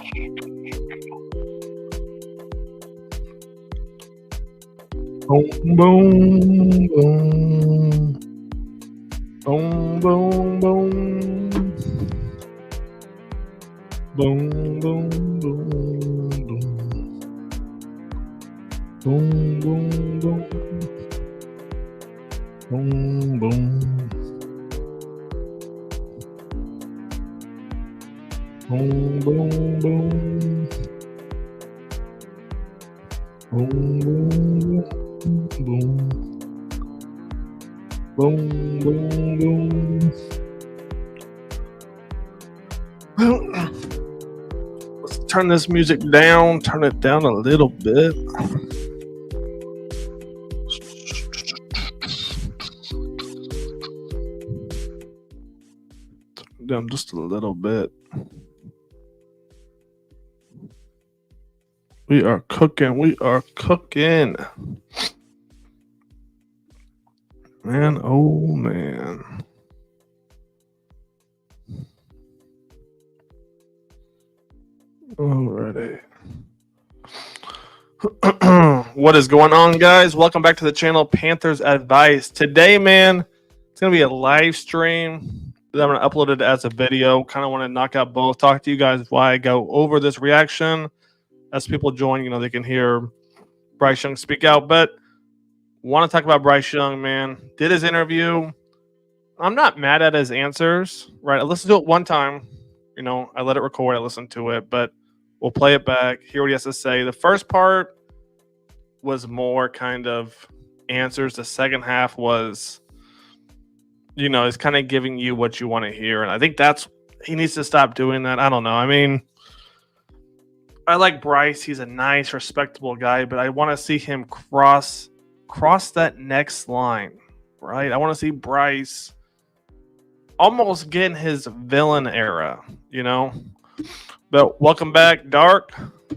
Boom, boom, boom. Boom, boom, boom. Boom, boom, boom, boom. Boom, boom, boom. Boom, boom. Boom, boom, boom. Boom, boom, boom. Boom, boom, boom. Let's turn this music down. Turn it down a little bit. Down just a little bit. We are cooking. We are cooking. Man, oh man. Alrighty. What is going on, guys? Welcome back to the channel, Panthers Advice. Today, man, it's going to be a live stream. I'm going to upload it as a video. Kind of want to knock out both. Talk to you guys while I go over this reaction. As people join, they can hear Bryce Young speak out. But want to talk about Bryce Young, man. Did his interview. I'm not mad at his answers, right? I listened to it one time. I let it record. I listened to it, but we'll play it back, hear what he has to say. The first part was more kind of answers. The second half was, is kind of giving you what you want to hear. And I think he needs to stop doing that. I don't know. I mean, I like Bryce. He's a nice, respectable guy, but I want to see him cross that next line, right? I want to see Bryce almost get in his villain era, But welcome back, Dark.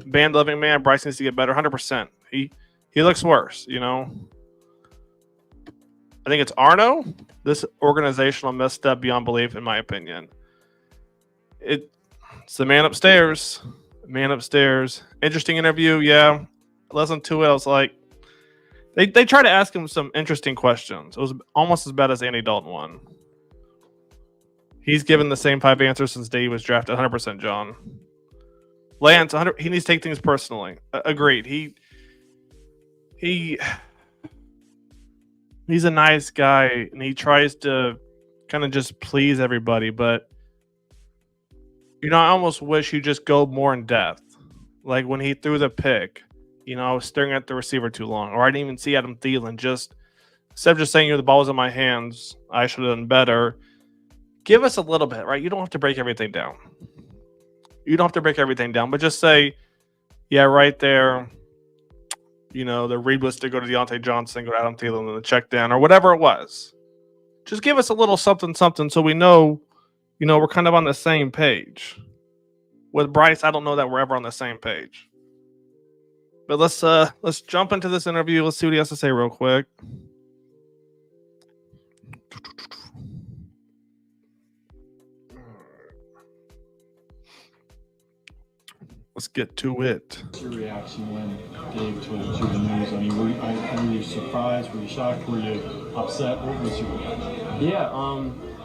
Band loving man. Bryce needs to get better. 100%. He looks worse, I think it's Arno. This organizational misstep beyond belief, in my opinion. It's the man upstairs. Interesting interview, yeah. I listened to it. I was like, they tried to ask him some interesting questions. It was almost as bad as Andy Dalton one. He's given the same 5 answers since day he was drafted. 100%, John. Lance, 100, he needs to take things personally. Agreed. He's a nice guy, and he tries to kind of just please everybody. But, I almost wish he'd just go more in depth. Like when he threw the pick, I was staring at the receiver too long. Or I didn't even see Adam Thielen. Instead of just saying, the ball was in my hands, I should have done better. Give us a little bit, right? You don't have to break everything down. But just say, yeah, right there. The read was to go to Deontay Johnson, go to Adam Thielen, and the check down, or whatever it was. Just give us a little something, so we know, we're kind of on the same page. With Bryce, I don't know that we're ever on the same page. But let's jump into this interview. Let's see what he has to say real quick. Let's get to it. What's your reaction when Dave told you the news? I mean, were you surprised? Were you shocked? Were you upset? What was your reaction? Yeah,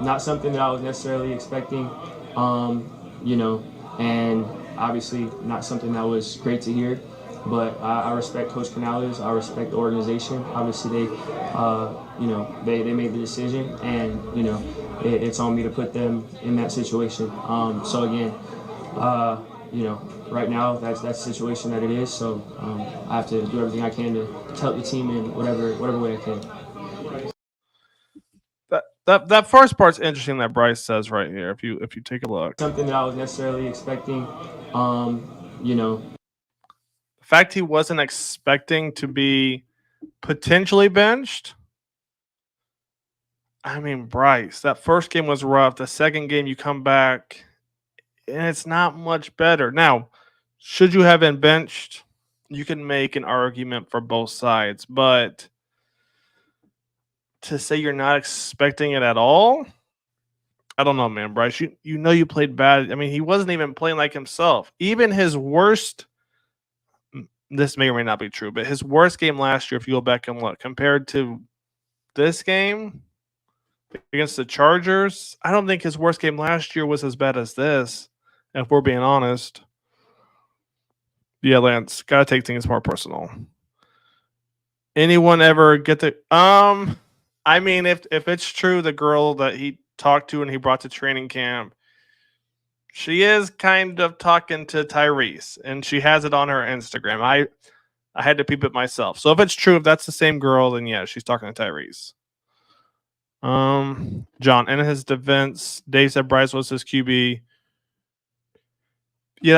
not something that I was necessarily expecting, and obviously not something that was great to hear. But I respect Coach Canales. I respect the organization. Obviously, they made the decision, and it's on me to put them in that situation. So again, right now that's the situation that it is. So I have to do everything I can to help the team in whatever way I can. That first part's interesting that Bryce says right here. If you take a look, something that I was necessarily expecting. The fact he wasn't expecting to be potentially benched. I mean, Bryce, that first game was rough. The second game you come back, and it's not much better. Now, should you have been benched? You can make an argument for both sides, but to say you're not expecting it at all, I don't know, man, Bryce. You know you played bad. I mean, he wasn't even playing like himself. Even his worst. This may or may not be true, but his worst game last year, if you go back and look, compared to this game against the Chargers, I don't think his worst game last year was as bad as this. If we're being honest. Yeah, Lance, gotta take things more personal. Anyone ever get the I mean, if it's true, the girl that he talked to and he brought to training camp, she is kind of talking to Tyrese, and she has it on her Instagram. I had to peep it myself. So if it's true, if that's the same girl, then yeah, she's talking to Tyrese. John, in his defense, Dave said Bryce was his QB. Yeah,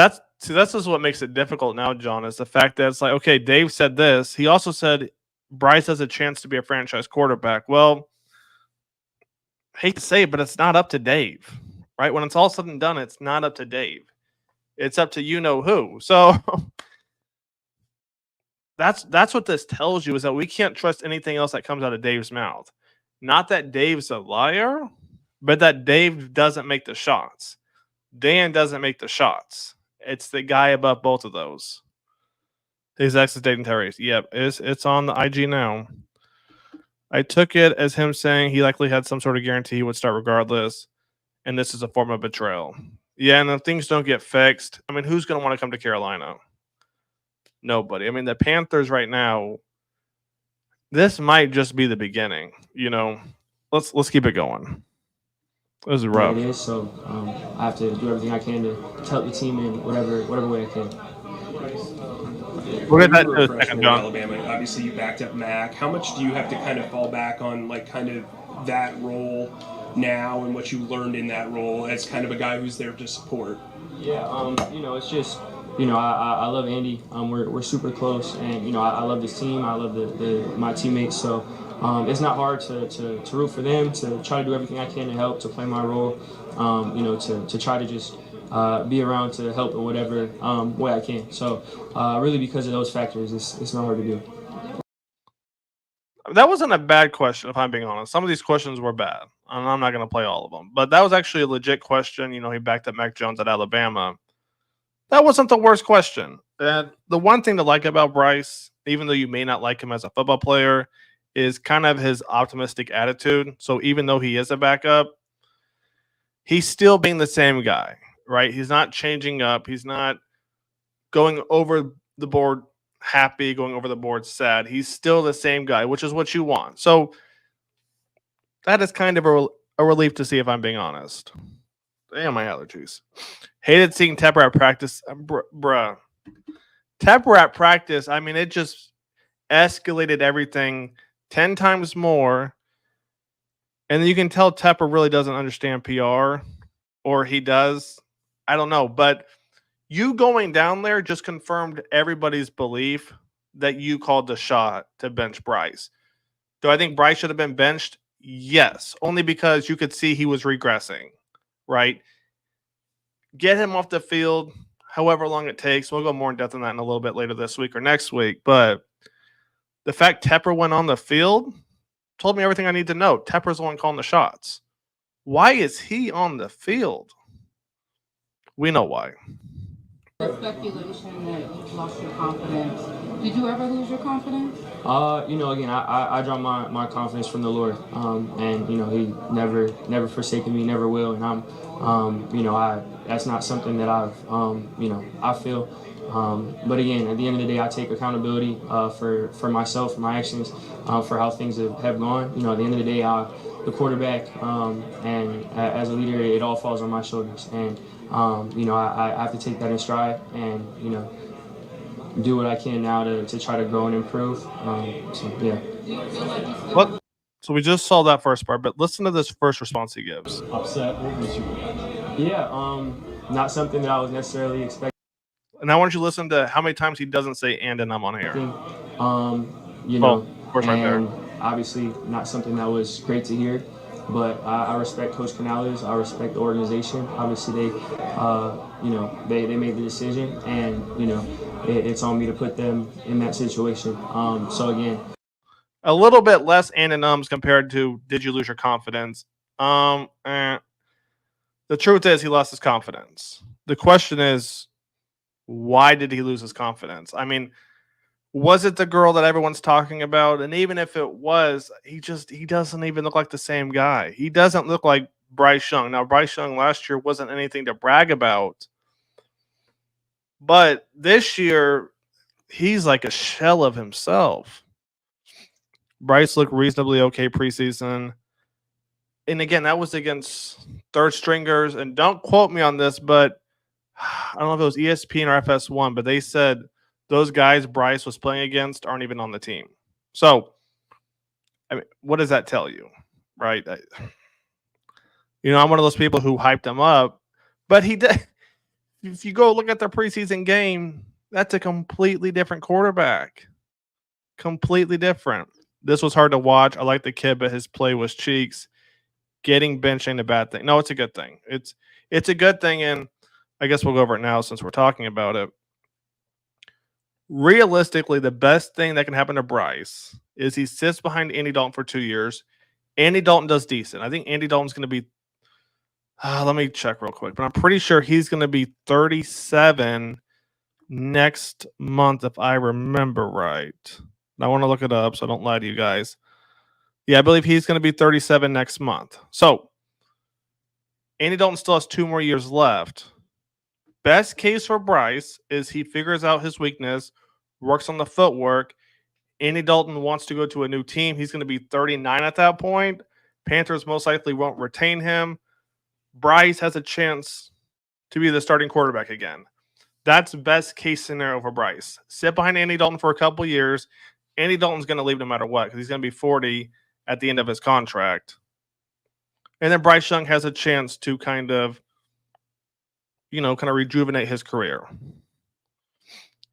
that's just what makes it difficult now, John, is the fact that it's like, okay, Dave said this. He also said Bryce has a chance to be a franchise quarterback. Well, hate to say it, but it's not up to Dave, right? When it's all said and done, it's not up to Dave. It's up to you know who. So that's what this tells you, is that we can't trust anything else that comes out of Dave's mouth. Not that Dave's a liar, but that Dave doesn't make the shots. Dan doesn't make the shots. It's the guy above both of those. His ex is dating Tyrese. Yep, it's on the IG now. I took it as him saying he likely had some sort of guarantee he would start regardless, and this is a form of betrayal. Yeah, and if things don't get fixed, I mean, who's going to want to come to Carolina? Nobody. I mean, the Panthers right now, this might just be the beginning. You know, let's keep it going. This is rough. It is, so I have to do everything I can to help the team in whatever way I can. We'll get that You in were a a freshman second, in John. Alabama. Obviously, you backed up Mac. How much do you have to kind of fall back on, like, kind of that role now and what you learned in that role as kind of a guy who's there to support? Yeah, you know, it's just, you know, I love Andy. We're super close, and you know, I love this team. I love my teammates. So it's not hard to root for them, to try to do everything I can to help, to play my role. You know, to try to just be around to help in whatever way I can. So really, because of those factors, it's not hard to do. That wasn't a bad question, if I'm being honest. Some of these questions were bad, and I'm not going to play all of them. But that was actually a legit question. You know, he backed up Mac Jones at Alabama. That wasn't the worst question. And the one thing to like about Bryce, even though you may not like him as a football player, is kind of his optimistic attitude. So even though he is a backup, he's still being the same guy, right? He's not changing up. He's not going over the board happy, going over the board sad. He's still the same guy, which is what you want. So that is kind of a relief to see, if I'm being honest. Damn, my allergies. Hated seeing Tepper at practice. Bruh. Tepper at practice, I mean, it just escalated everything 10 times more. And you can tell Tepper really doesn't understand PR, or he does. I don't know. But you going down there just confirmed everybody's belief that you called the shot to bench Bryce. Do I think Bryce should have been benched? Yes, only because you could see he was regressing, right? Get him off the field, however long it takes. We'll go more in depth on that in a little bit later this week or next week. But the fact Tepper went on the field told me everything I need to know. Tepper's the one calling the shots. Why is he on the field? We know why. The speculation that you've lost your confidence. Did you ever lose your confidence? You know, again, I draw my confidence from the Lord, and you know, He never forsaken me, never will, and you know, that's not something that I've, you know, I feel. But again, at the end of the day, I take accountability for myself, for my actions, for how things have gone. You know, at the end of the day, the quarterback, and as a leader, it all falls on my shoulders, and you know, I have to take that in stride, and you know, do what I can now to try to grow and improve. So yeah. Do you feel like you still What? So we just saw that first part, but listen to this first response he gives. Upset. What was your reaction? Yeah, not something that I was necessarily expecting. And I want you to listen to how many times he doesn't say "and" I'm on here. You know, of course, right there. and obviously not something that was great to hear. But I respect Coach Canales. I respect the organization. Obviously, they, you know, they made the decision, and you know, it's on me to put them in that situation. So again, A little bit less and ums compared to "Did you lose your confidence?" The truth is he lost his confidence. The question is, why did he lose his confidence? I mean, was it the girl that everyone's talking about? And even if it was, he doesn't even look like the same guy. He doesn't look like Bryce Young. Now, Bryce Young last year wasn't anything to brag about. But this year, he's like a shell of himself. Bryce looked reasonably okay preseason. And again, that was against third stringers. And don't quote me on this, but I don't know if it was ESPN or FS1, but they said those guys Bryce was playing against aren't even on the team. So, I mean, what does that tell you, right? I'm one of those people who hyped him up, but he did. If you go look at the preseason game, that's a completely different quarterback. Completely different. This was hard to watch. I like the kid, but his play was cheeks. Getting benched ain't a bad thing. No, it's a good thing. It's a good thing, and I guess we'll go over it now since we're talking about it. Realistically, the best thing that can happen to Bryce is he sits behind Andy Dalton for 2 years. Andy Dalton does decent. I think Andy Dalton's going to be let me check real quick, but I'm pretty sure he's going to be 37 next month if I remember right. I want to look it up so I don't lie to you guys. Yeah, I believe he's going to be 37 next month. So, Andy Dalton still has 2 more years left. Best case for Bryce is he figures out his weakness, works on the footwork. Andy Dalton wants to go to a new team. He's going to be 39 at that point. Panthers most likely won't retain him. Bryce has a chance to be the starting quarterback again. That's best case scenario for Bryce. Sit behind Andy Dalton for a couple years. Andy Dalton's going to leave no matter what because he's going to be 40 at the end of his contract. And then Bryce Young has a chance to kind of rejuvenate his career.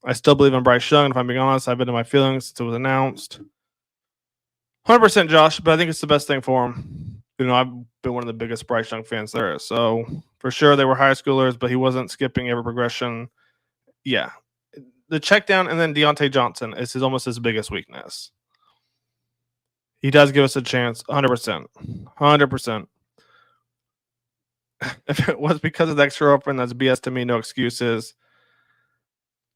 I still believe in Bryce Young. If I'm being honest, I've been in my feelings since it was announced. 100% Josh, but I think it's the best thing for him. I've been one of the biggest Bryce Young fans there is. So for sure they were high schoolers, but he wasn't skipping every progression. Yeah. The check down and then Deontay Johnson is almost his biggest weakness. He does give us a chance, 100%. 100%. If it was because of the ex-girlfriend, that's BS to me, no excuses.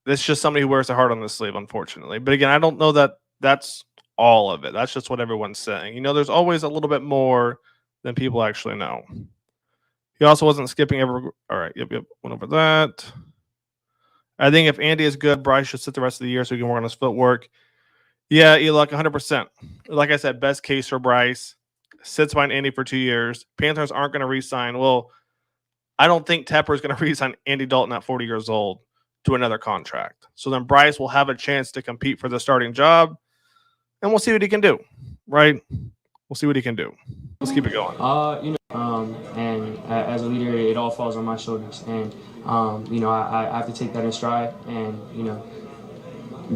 This is just somebody who wears their heart on the sleeve, unfortunately. But again, I don't know that that's all of it. That's just what everyone's saying. There's always a little bit more than people actually know. He also wasn't skipping every. All right, yep, went over that. I think if Andy is good, Bryce should sit the rest of the year so he can work on his footwork. Yeah, Elok, 100%. Like I said, best case for Bryce. Sits behind Andy for 2 years. Panthers aren't going to re-sign. Well, I don't think Tepper is going to re-sign Andy Dalton at 40 years old to another contract. So then Bryce will have a chance to compete for the starting job, and we'll see what he can do, right? We'll see what he can do. Let's keep it going. And as a leader, it all falls on my shoulders. And, I have to take that in stride and,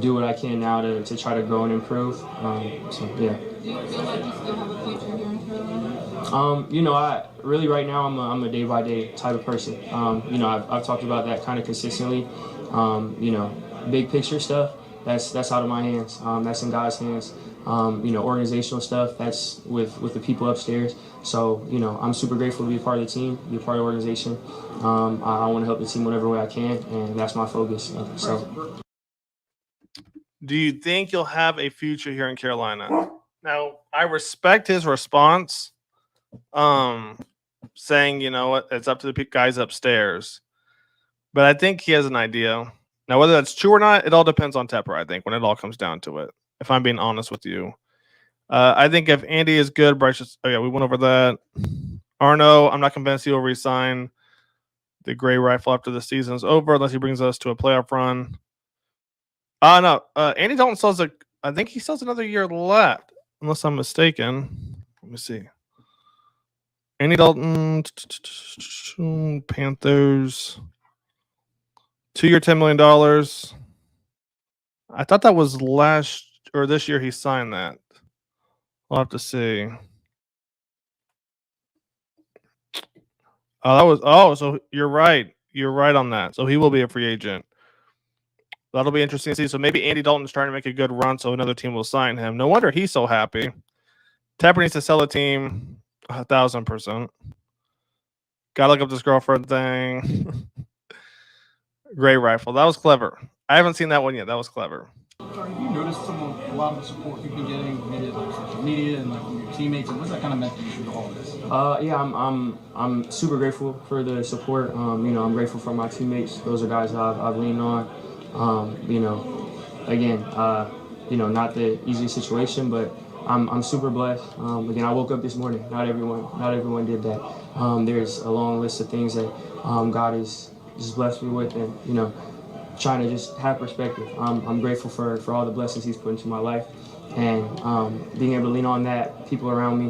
do what I can now to try to grow and improve. So, yeah. Do you feel like you still have a future here in Carolina? I really right now I'm a day by day type of person. I've talked about that kind of consistently. Big picture stuff that's out of my hands. That's in God's hands. Organizational stuff that's with the people upstairs. So I'm super grateful to be a part of the team, be a part of the organization. I want to help the team whatever way I can, and that's my focus. So. Do you think you'll have a future here in Carolina? Now, I respect his response, saying, it's up to the guys upstairs. But I think he has an idea. Now, whether that's true or not, it all depends on Tepper, I think, when it all comes down to it, if I'm being honest with you. I think if Andy is good, Bryce just – we went over that. Arno, I'm not convinced he'll re-sign the gray rifle after the season is over unless he brings us to a playoff run. No. Andy Dalton sells I think he sells another year left, unless I'm mistaken. Let me see. Andy Dalton, Panthers, 2 year, $10 million. I thought that was this year he signed that. I'll have to see. So you're right. You're right on that. So he will be a free agent. That'll be interesting to see. So maybe Andy Dalton's trying to make a good run so another team will sign him. No wonder he's so happy. Tepper needs to sell a team 1,000%. Gotta look up this girlfriend thing. Gray rifle. That was clever. I haven't seen that one yet. That was clever. Have you noticed a lot of the support you've been getting, maybe like social media and like from your teammates, and what's that kind of meant to you through all of this? Yeah, I'm super grateful for the support. You know, I'm grateful for my teammates. Those are guys I've leaned on. You know, again, you know, not the easiest situation, but I'm super blessed. Again, I woke up this morning. Not everyone did that. There's a long list of things that God has just blessed me with, and you know, trying to just have perspective. I'm grateful for all the blessings He's put into my life, and being able to lean on that, people around me.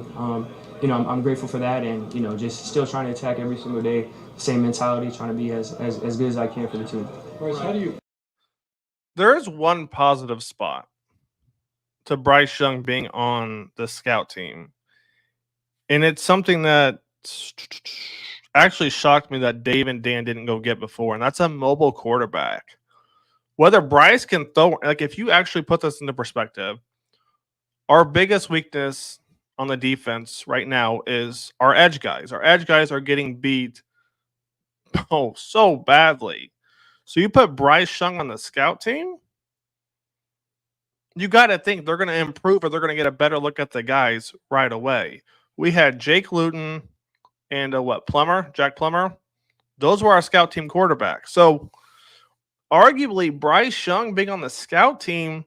You know, I'm grateful for that, and you know, just still trying to attack every single day. Same mentality, trying to be as good as I can for the team. Bryce, how do you? There is one positive spot to Bryce Young being on the scout team, and it's something that actually shocked me that Dave and Dan didn't go get before, and that's a mobile quarterback. Whether Bryce can throw, like if you actually put this into perspective, our biggest weakness on the defense right now is our edge guys. Our edge guys are getting beat so badly. So you put Bryce Young on the scout team, you got to think they're going to improve or they're going to get a better look at the guys right away. We had Jake Luton and Jack Plummer. Those were our scout team quarterbacks. So arguably Bryce Young being on the scout team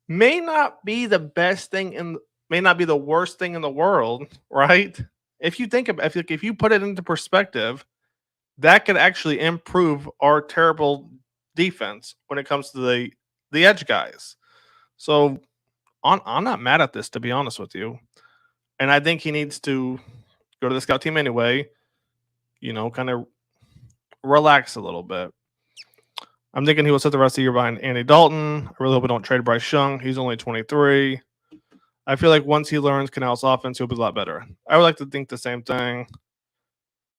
may not be the best thing may not be the worst thing in the world, right? If you think about if you put it into perspective, that could actually improve our terrible defense when it comes to the edge guys. So I'm not mad at this, to be honest with you. And I think he needs to go to the scout team anyway, you know, kind of relax a little bit. I'm thinking he will sit the rest of the year behind Andy Dalton. I really hope we don't trade Bryce Young. He's only 23. I feel like once he learns Canales' offense, he'll be a lot better. I would like to think the same thing.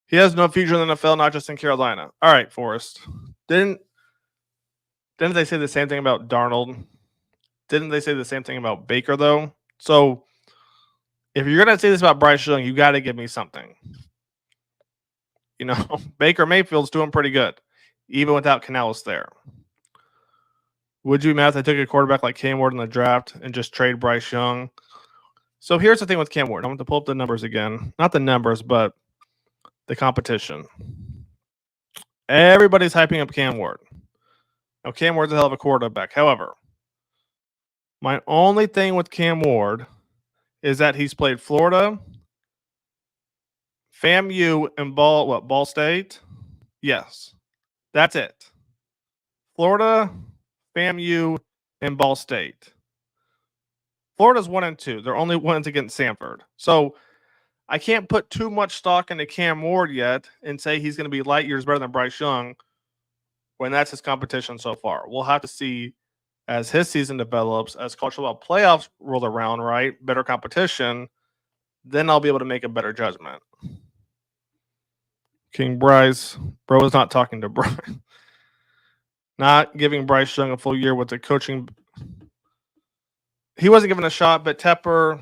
He has no future in the NFL, not just in Carolina. All right, Forrest. Didn't they say the same thing about Darnold? Didn't they say the same thing about Baker, though? So if you're going to say this about Bryce Young, you got to give me something. You know, Baker Mayfield's doing pretty good, even without Canales there. Would you be mad if they took a quarterback like Cam Ward in the draft and just trade Bryce Young? So here's the thing with Cam Ward. I want to pull up the numbers again. Not the numbers, but the competition. Everybody's hyping up Cam Ward. Now, Cam Ward's a hell of a quarterback. However, my only thing with Cam Ward is that he's played Florida, FAMU, and Ball State? Yes. That's it. Florida, FAMU, and Ball State. Florida's 1-2. They're only wins against Samford. So I can't put too much stock into Cam Ward yet and say he's going to be light years better than Bryce Young when that's his competition so far. We'll have to see as his season develops, as college football playoffs roll around, right? Better competition, then I'll be able to make a better judgment. King Bryce, bro is not talking to Bryce. Not giving Bryce Young a full year with the coaching. He wasn't given a shot, but Tepper,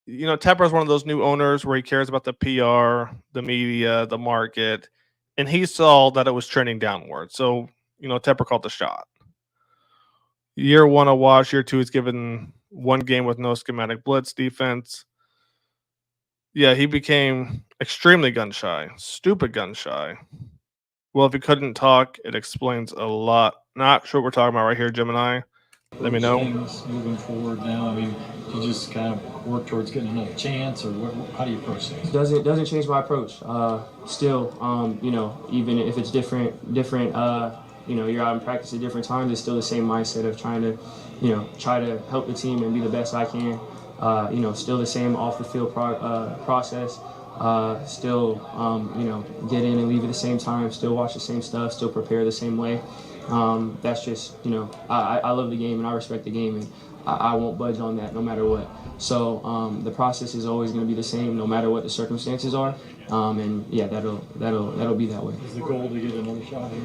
you know, Tepper is one of those new owners where he cares about the PR, the media, the market, and he saw that it was trending downward. So, you know, Tepper called the shot. Year one a wash, year two he's given one game with no schematic blitz defense. Yeah, he became extremely gun shy, stupid gun shy. Well, if he couldn't talk, it explains a lot. Not sure what we're talking about right here, Gemini. Let me know. Things moving forward now. I mean, you just kind of work towards getting another chance, or how do you approach things? Doesn't change my approach. Still, you know, even if it's different. You know, you're out in practice at different times. It's still the same mindset of trying to, you know, try to help the team and be the best I can. You know, still the same off the field process. Still, you know, get in and leave at the same time. Still watch the same stuff. Still prepare the same way. That's just, you know, I love the game and I respect the game, and I won't budge on that no matter what. So the process is always going to be the same no matter what the circumstances are. And yeah, that'll be that way. Is the goal to get another shot here?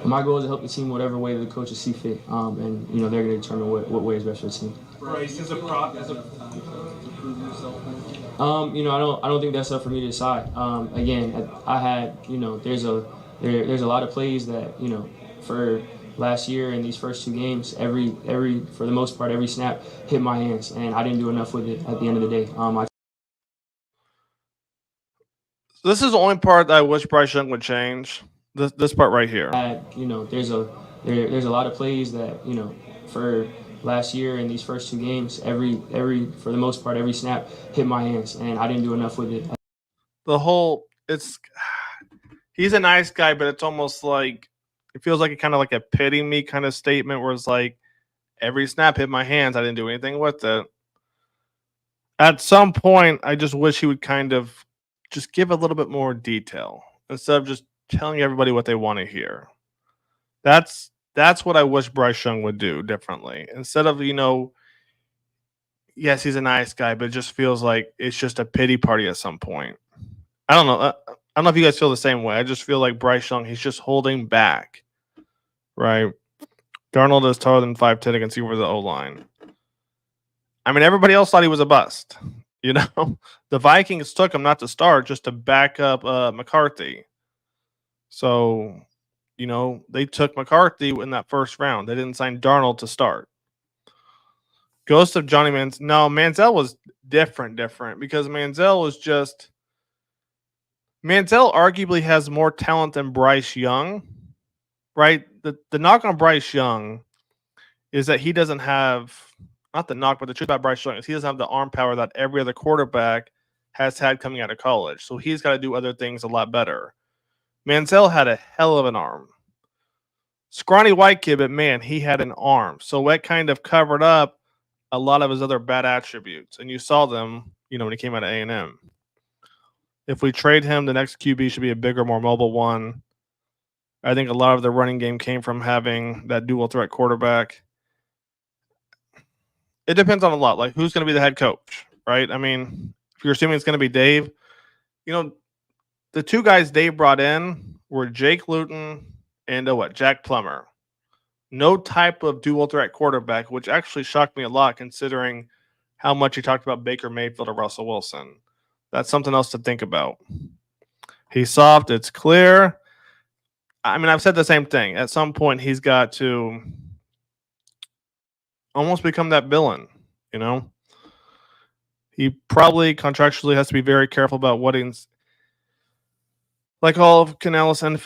My goal is to help the team whatever way the coaches see fit, and you know they're going to determine what way is best for the team. Bryce, as a I don't think that's up for me to decide. Again, I had, there's a lot of plays that, for last year in these first two games, every for the most part, every snap hit my hands, and I didn't do enough with it at the end of the day. This is the only part that I wish Bryce Young would change. This part right here. There's a lot of plays that, for last year in these first two games, every for the most part, every snap hit my hands, and I didn't do enough with it. He's a nice guy, but it's almost like it feels like kind of like a pity me kind of statement where it's like every snap hit my hands, I didn't do anything with it. At some point, I just wish he would kind of just give a little bit more detail instead of just telling everybody what they want to hear. That's what I wish Bryce Young would do differently. Instead of, yes, he's a nice guy, but it just feels like it's just a pity party at some point. I don't know. I don't know if you guys feel the same way. I just feel like Bryce Young, he's just holding back, right? Darnold is taller than 5'10" against you over the O-line. I mean, everybody else thought he was a bust. The Vikings took him not to start, just to back up McCarthy. So, they took McCarthy in that first round. They didn't sign Darnold to start. Ghost of Johnny Manziel. No, Manziel was different because Manziel arguably has more talent than Bryce Young, right? The knock on Bryce Young is that he doesn't have, not the knock, but the truth about Bryce Young is he doesn't have the arm power that every other quarterback has had coming out of college. So he's got to do other things a lot better. Manziel had a hell of an arm. Scrawny white kid, but man, he had an arm. So that kind of covered up a lot of his other bad attributes. And you saw them, when he came out of A&M. If we trade him, the next QB should be a bigger, more mobile one. I think a lot of the running game came from having that dual threat quarterback. It depends on a lot, like who's going to be the head coach, right? I mean, if you're assuming it's going to be Dave, the two guys Dave brought in were Jake Luton and Jack Plummer. No type of dual threat quarterback, which actually shocked me a lot considering how much he talked about Baker Mayfield or Russell Wilson. That's something else to think about. He's soft. It's clear. I mean, I've said the same thing. At some point, he's got to almost become that villain, He probably contractually has to be very careful about what he's like all of Canales. And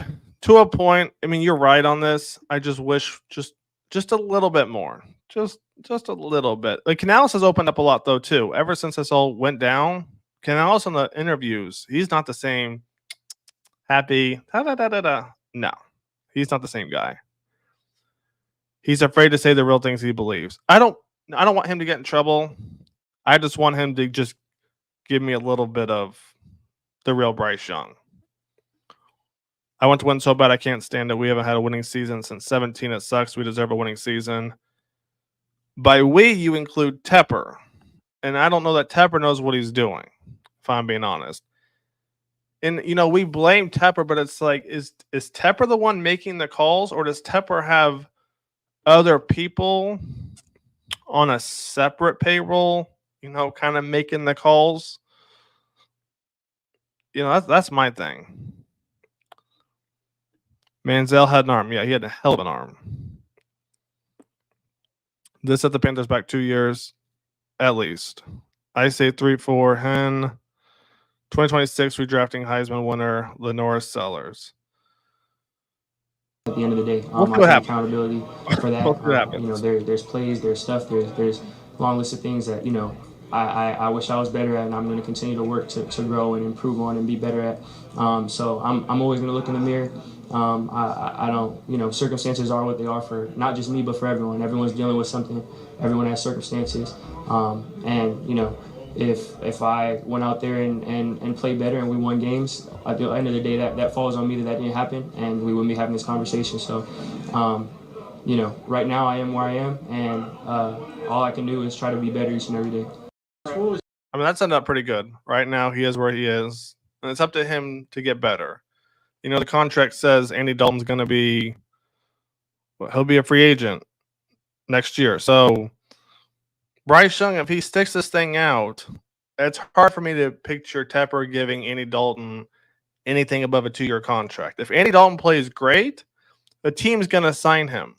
to a point, I mean, you're right on this. I just wish just a little bit more. Just a little bit. Like Canales has opened up a lot, though, too. Ever since this all went down, Canales on the interviews, he's not the same happy. No, he's not the same guy. He's afraid to say the real things he believes. I don't want him to get in trouble. I just want him to just give me a little bit of the real Bryce Young. I want to win so bad I can't stand it. We haven't had a winning season since 2017. It sucks. We deserve a winning season. By we, you include Tepper. And I don't know that Tepper knows what he's doing, if I'm being honest. And, we blame Tepper, but it's like, is Tepper the one making the calls, or does Tepper have other people on a separate payroll, kind of making the calls? That's my thing. Manziel had an arm. Yeah, he had a hell of an arm. This set the Panthers back 2 years, at least. I say 3-4. Hen. 2026 redrafting Heisman winner Lenore Sellers. At the end of the day, I take accountability for that. There's plays, there's stuff, there's a long list of things that I wish I was better at, and I'm going to continue to work to grow and improve on and be better at. So I'm always going to look in the mirror. I don't, circumstances are what they are for not just me, but for everyone. Everyone's dealing with something. Everyone has circumstances. If I went out there and played better and we won games, at the end of the day, that falls on me that didn't happen, and we wouldn't be having this conversation. So, right now I am where I am, and all I can do is try to be better each and every day. I mean, that's ended up pretty good. Right now, he is where he is, and it's up to him to get better. The contract says Andy Dalton's going to be, he'll be a free agent next year. So, Bryce Young, if he sticks this thing out, it's hard for me to picture Tepper giving Andy Dalton anything above a 2-year contract. If Andy Dalton plays great, the team's going to sign him.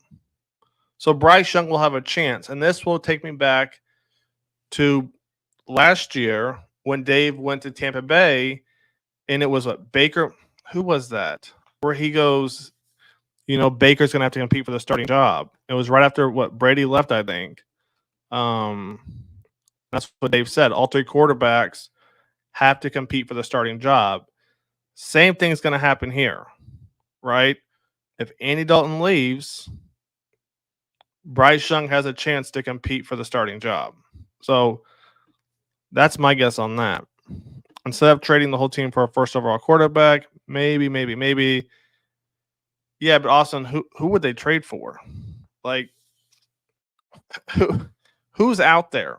So Bryce Young will have a chance. And this will take me back to last year when Dave went to Tampa Bay, and it was what, Baker? Who was that? Where he goes, Baker's going to have to compete for the starting job. It was right after what Brady left, I think. That's what Dave said. All 3 quarterbacks have to compete for the starting job. Same thing's going to happen here, right? If Andy Dalton leaves, Bryce Young has a chance to compete for the starting job. So that's my guess on that. Instead of trading the whole team for a first overall quarterback, maybe. Yeah, but Austin, who would they trade for? Like, who's out there,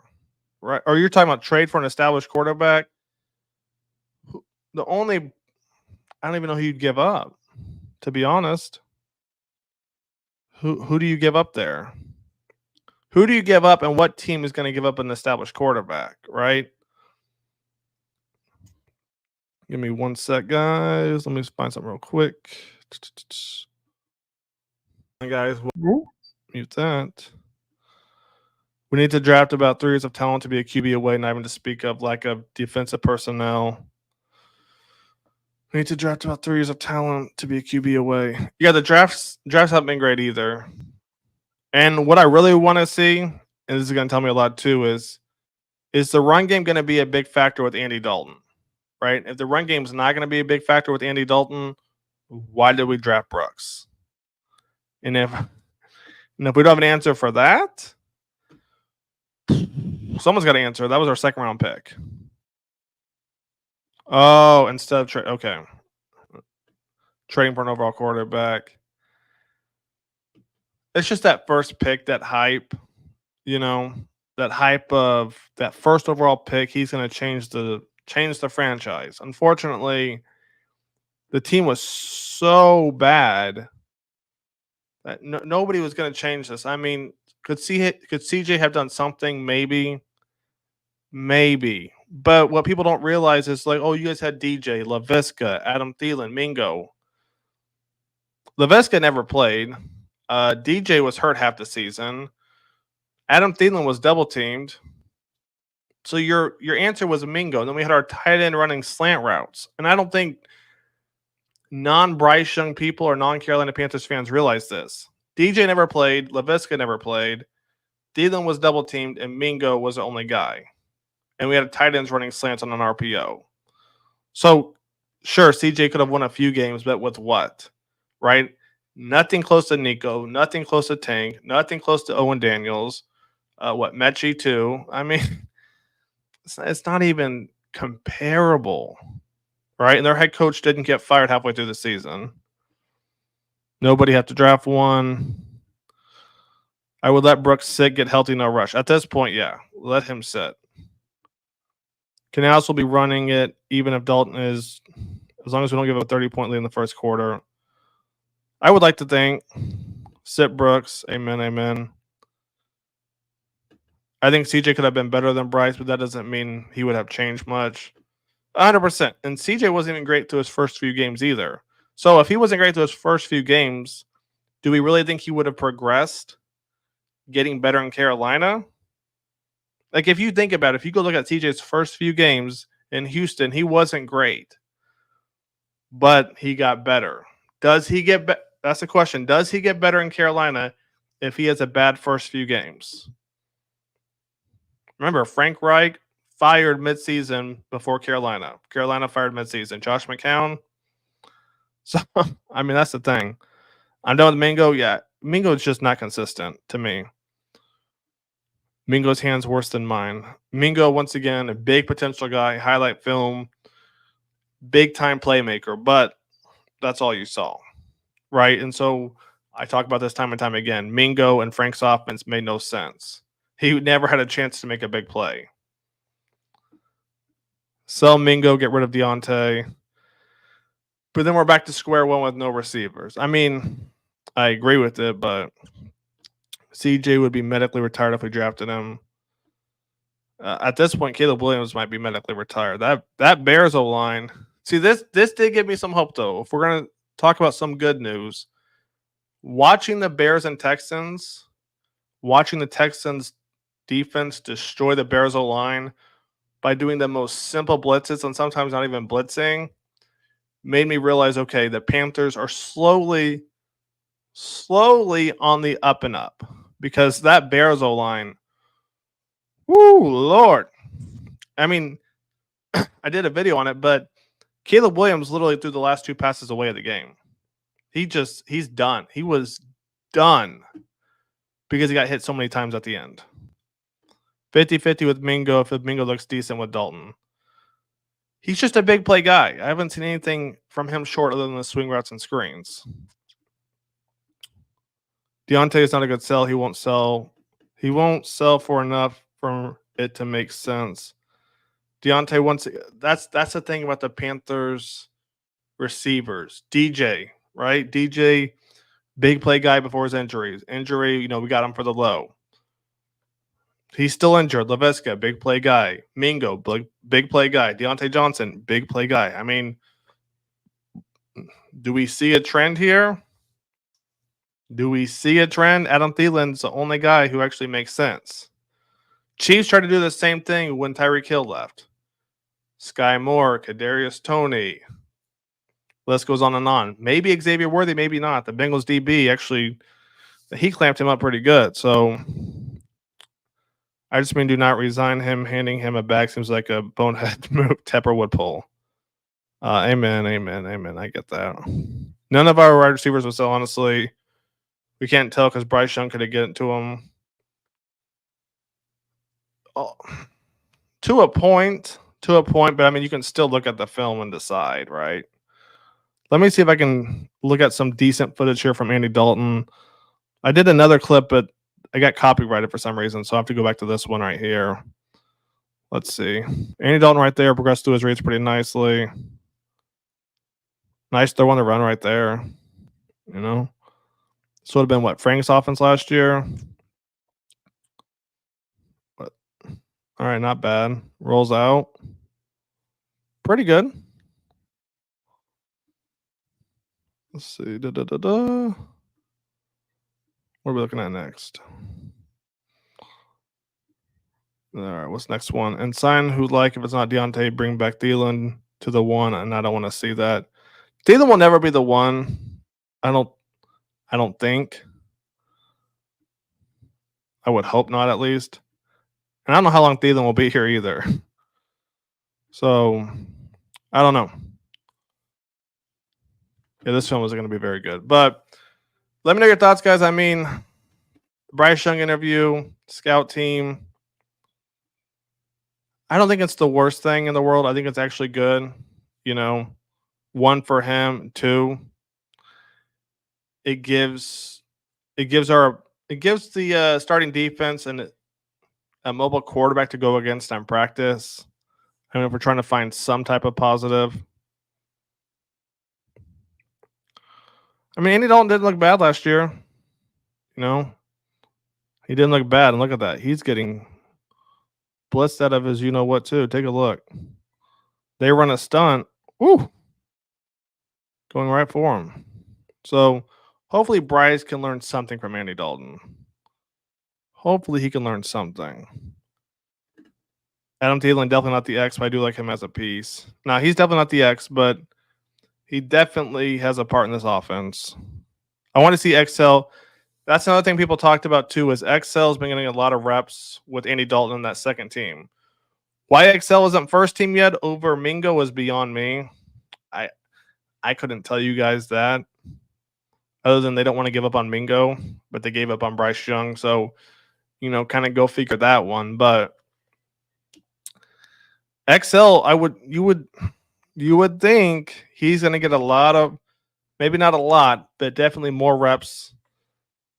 right? Or you're talking about trade for an established quarterback? I don't even know who you'd give up, to be honest. Who do you give up there? Who do you give up, and what team is going to give up an established quarterback, right? Give me 1 sec, guys. Let me find something real quick. Guys, mute that. We need to draft about 3 years of talent to be a QB away, not even to speak of lack of defensive personnel. We need to draft about 3 years of talent to be a QB away. Yeah, the drafts haven't been great either. And what I really want to see, and this is going to tell me a lot too, is the run game going to be a big factor with Andy Dalton, right? If the run game is not going to be a big factor with Andy Dalton, why did we draft Brooks? And if we don't have an answer for that, someone's got to answer. That was our 2nd round pick. Oh, instead of trading for an overall quarterback. It's just that first pick, that hype, that hype of that first overall pick. He's going to change the franchise. Unfortunately, the team was so bad that nobody was going to change this. I mean, could CJ have done something? Maybe. But what people don't realize is like, oh, you guys had DJ, LaVisca, Adam Thielen, Mingo. LaVisca never played. DJ was hurt half the season. Adam Thielen was double teamed. So your answer was Mingo. And then we had our tight end running slant routes. And I don't think non-Bryce Young people or non-Carolina Panthers fans realize this. DJ never played. LaVisca never played. Thielen was double teamed, and Mingo was the only guy. And we had tight ends running slants on an RPO. So, sure, CJ could have won a few games, but with what? Right? Nothing close to Nico, nothing close to Tank, nothing close to Owen Daniels. Mechie too. I mean, it's not even comparable, right? And their head coach didn't get fired halfway through the season. Nobody had to draft one. I would let Brooks sit, get healthy, no rush. At this point, yeah, let him sit. Canales will be running it, even if Dalton is, as long as we don't give a 30-point lead in the first quarter. I would like to think, sit Brooks, amen. I think CJ could have been better than Bryce, but that doesn't mean he would have changed much. 100%. And CJ wasn't even great to his first few games either. So if he wasn't great to his first few games, do we really think he would have progressed getting better in Carolina? Like, if you think about it, if you go look at CJ's first few games in Houston, he wasn't great, but he got better. Does he get better? That's the question. Does he get better in Carolina if he has a bad first few games? Remember, Frank Reich fired midseason before Carolina. Carolina fired midseason. Josh McCown. So, I mean, that's the thing. I'm done with Mingo. Yeah, Mingo is just not consistent to me. Mingo's hand's worse than mine. Mingo, once again, a big potential guy, highlight film, big-time playmaker, but that's all you saw, right? And so I talk about this time and time again. Mingo and Frank's offense made no sense. He never had a chance to make a big play. Sell Mingo, get rid of Deontay. But then we're back to square one with no receivers. I mean, I agree with it, but CJ would be medically retired if we drafted him. At this point, Caleb Williams might be medically retired. That Bears O line. See, this did give me some hope though. If we're gonna talk about some good news, watching the Bears and Texans, watching the Texans defense destroy the Bears O line by doing the most simple blitzes and sometimes not even blitzing, made me realize, okay, the Panthers are slowly on the up and up because that Bears O line, woo, Lord. I mean, I did a video on it, but Caleb Williams literally threw the last 2 passes away of the game. He's done. He was done because he got hit so many times at the end. 50-50 with Mingo if Mingo looks decent with Dalton. He's just a big play guy. I haven't seen anything from him short other than the swing routes and screens. Deontay is not a good sell. He won't sell. He won't sell for enough for it to make sense. Deontay wants. That's the thing about the Panthers receivers. DJ, right? DJ, big play guy before his injuries. Injury, we got him for the low. He's still injured. Laviska, big play guy. Mingo, big play guy. Deontay Johnson, big play guy. I mean, do we see a trend here? Do we see a trend? Adam Thielen's the only guy who actually makes sense. Chiefs tried to do the same thing when Tyreek Hill left. Sky Moore, Kadarius Toney. List goes on and on. Maybe Xavier Worthy, maybe not. The Bengals DB actually, he clamped him up pretty good. So I just mean do not resign him. Handing him a bag seems like a bonehead move. Tepper would pull. Amen. I get that. None of our wide receivers would sell, honestly. We can't tell because Bryce Young could have get it to him. Oh, to a point, but I mean, you can still look at the film and decide, right? Let me see if I can look at some decent footage here from Andy Dalton. I did another clip, but I got copyrighted for some reason, so I have to go back to this one right here. Let's see. Andy Dalton right there progressed through his reads pretty nicely. Nice throw on the run right there. This would have been what, Frank's offense last year? But all right, not bad. Rolls out. Pretty good. Let's see. What are we looking at next? All right, what's next one? And sign who'd like, if it's not Deontay, bring back Thielen to the one, and I don't want to see that. Thielen will never be the one. I don't think. I would hope not, at least. And I don't know how long Thielen will be here either. So, I don't know. Yeah, this film is going to be very good. But let me know your thoughts, guys. I mean, Bryce Young interview, scout team. I don't think it's the worst thing in the world. I think it's actually good. 1 for him, 2. It gives the starting defense and a mobile quarterback to go against on practice. I mean, if we're trying to find some type of positive. I mean, Andy Dalton didn't look bad last year. He didn't look bad. And look at that. He's getting blitzed out of his you-know-what, too. Take a look. They run a stunt. Woo! Going right for him. So, hopefully Bryce can learn something from Andy Dalton. Hopefully he can learn something. Adam Thielen, definitely not the X, but I do like him as a piece. Now, he's definitely not the X, but he definitely has a part in this offense. I want to see XL. That's another thing people talked about, too, is XL has been getting a lot of reps with Andy Dalton in that second team. Why XL isn't first team yet over Mingo is beyond me. I couldn't tell you guys that. Other than they don't want to give up on Mingo, but they gave up on Bryce Young. So, kind of go figure that one. But XL, you would think he's going to get a lot of, maybe not a lot, but definitely more reps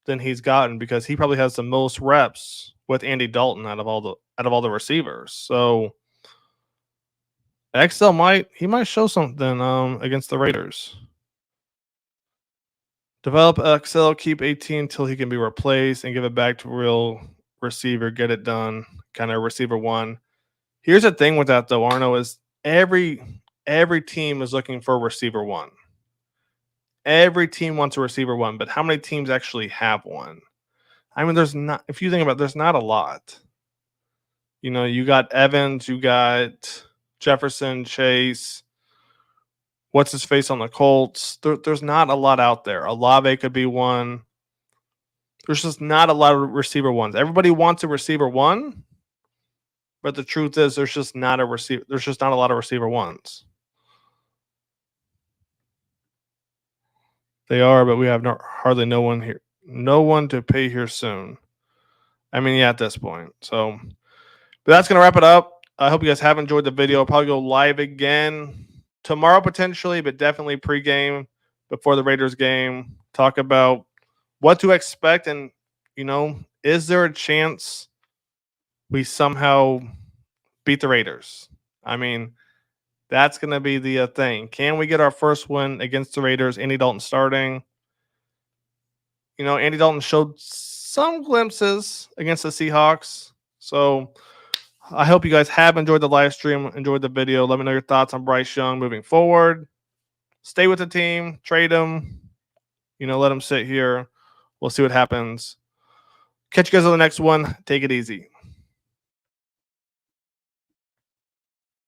than he's gotten because he probably has the most reps with Andy Dalton out of all the receivers. So XL might show something against the Raiders. Develop XL, keep 18 until he can be replaced, and give it back to real receiver. Get it done. Kind of receiver 1. Here's the thing with that though, Arno, is every team is looking for a receiver one. Every team wants a receiver one, but how many teams actually have one? I mean, there's not. If you think about it, there's not a lot. You know, you got Evans, you got Jefferson, Chase. What's his face on the Colts? There's not a lot out there. Olave could be one. There's just not a lot of receiver ones. Everybody wants a receiver one, but the truth is, there's just not a receiver. There's just not a lot of receiver ones. They are, but we have hardly no one here. No one to pay here soon. I mean, yeah, at this point. So, but that's going to wrap it up. I hope you guys have enjoyed the video. I'll probably go live again tomorrow potentially, but definitely pregame before the Raiders game. Talk about what to expect and, you know, is there a chance we somehow beat the Raiders? I mean, that's going to be the thing. Can we get our first win against the Raiders? Andy Dalton starting. You know, Andy Dalton showed some glimpses against the Seahawks. So I hope you guys have enjoyed the live stream, enjoyed the video. Let me know your thoughts on Bryce Young moving forward. Stay with the team, trade him, you know, let him sit here. We'll see what happens. Catch you guys on the next one. Take it easy.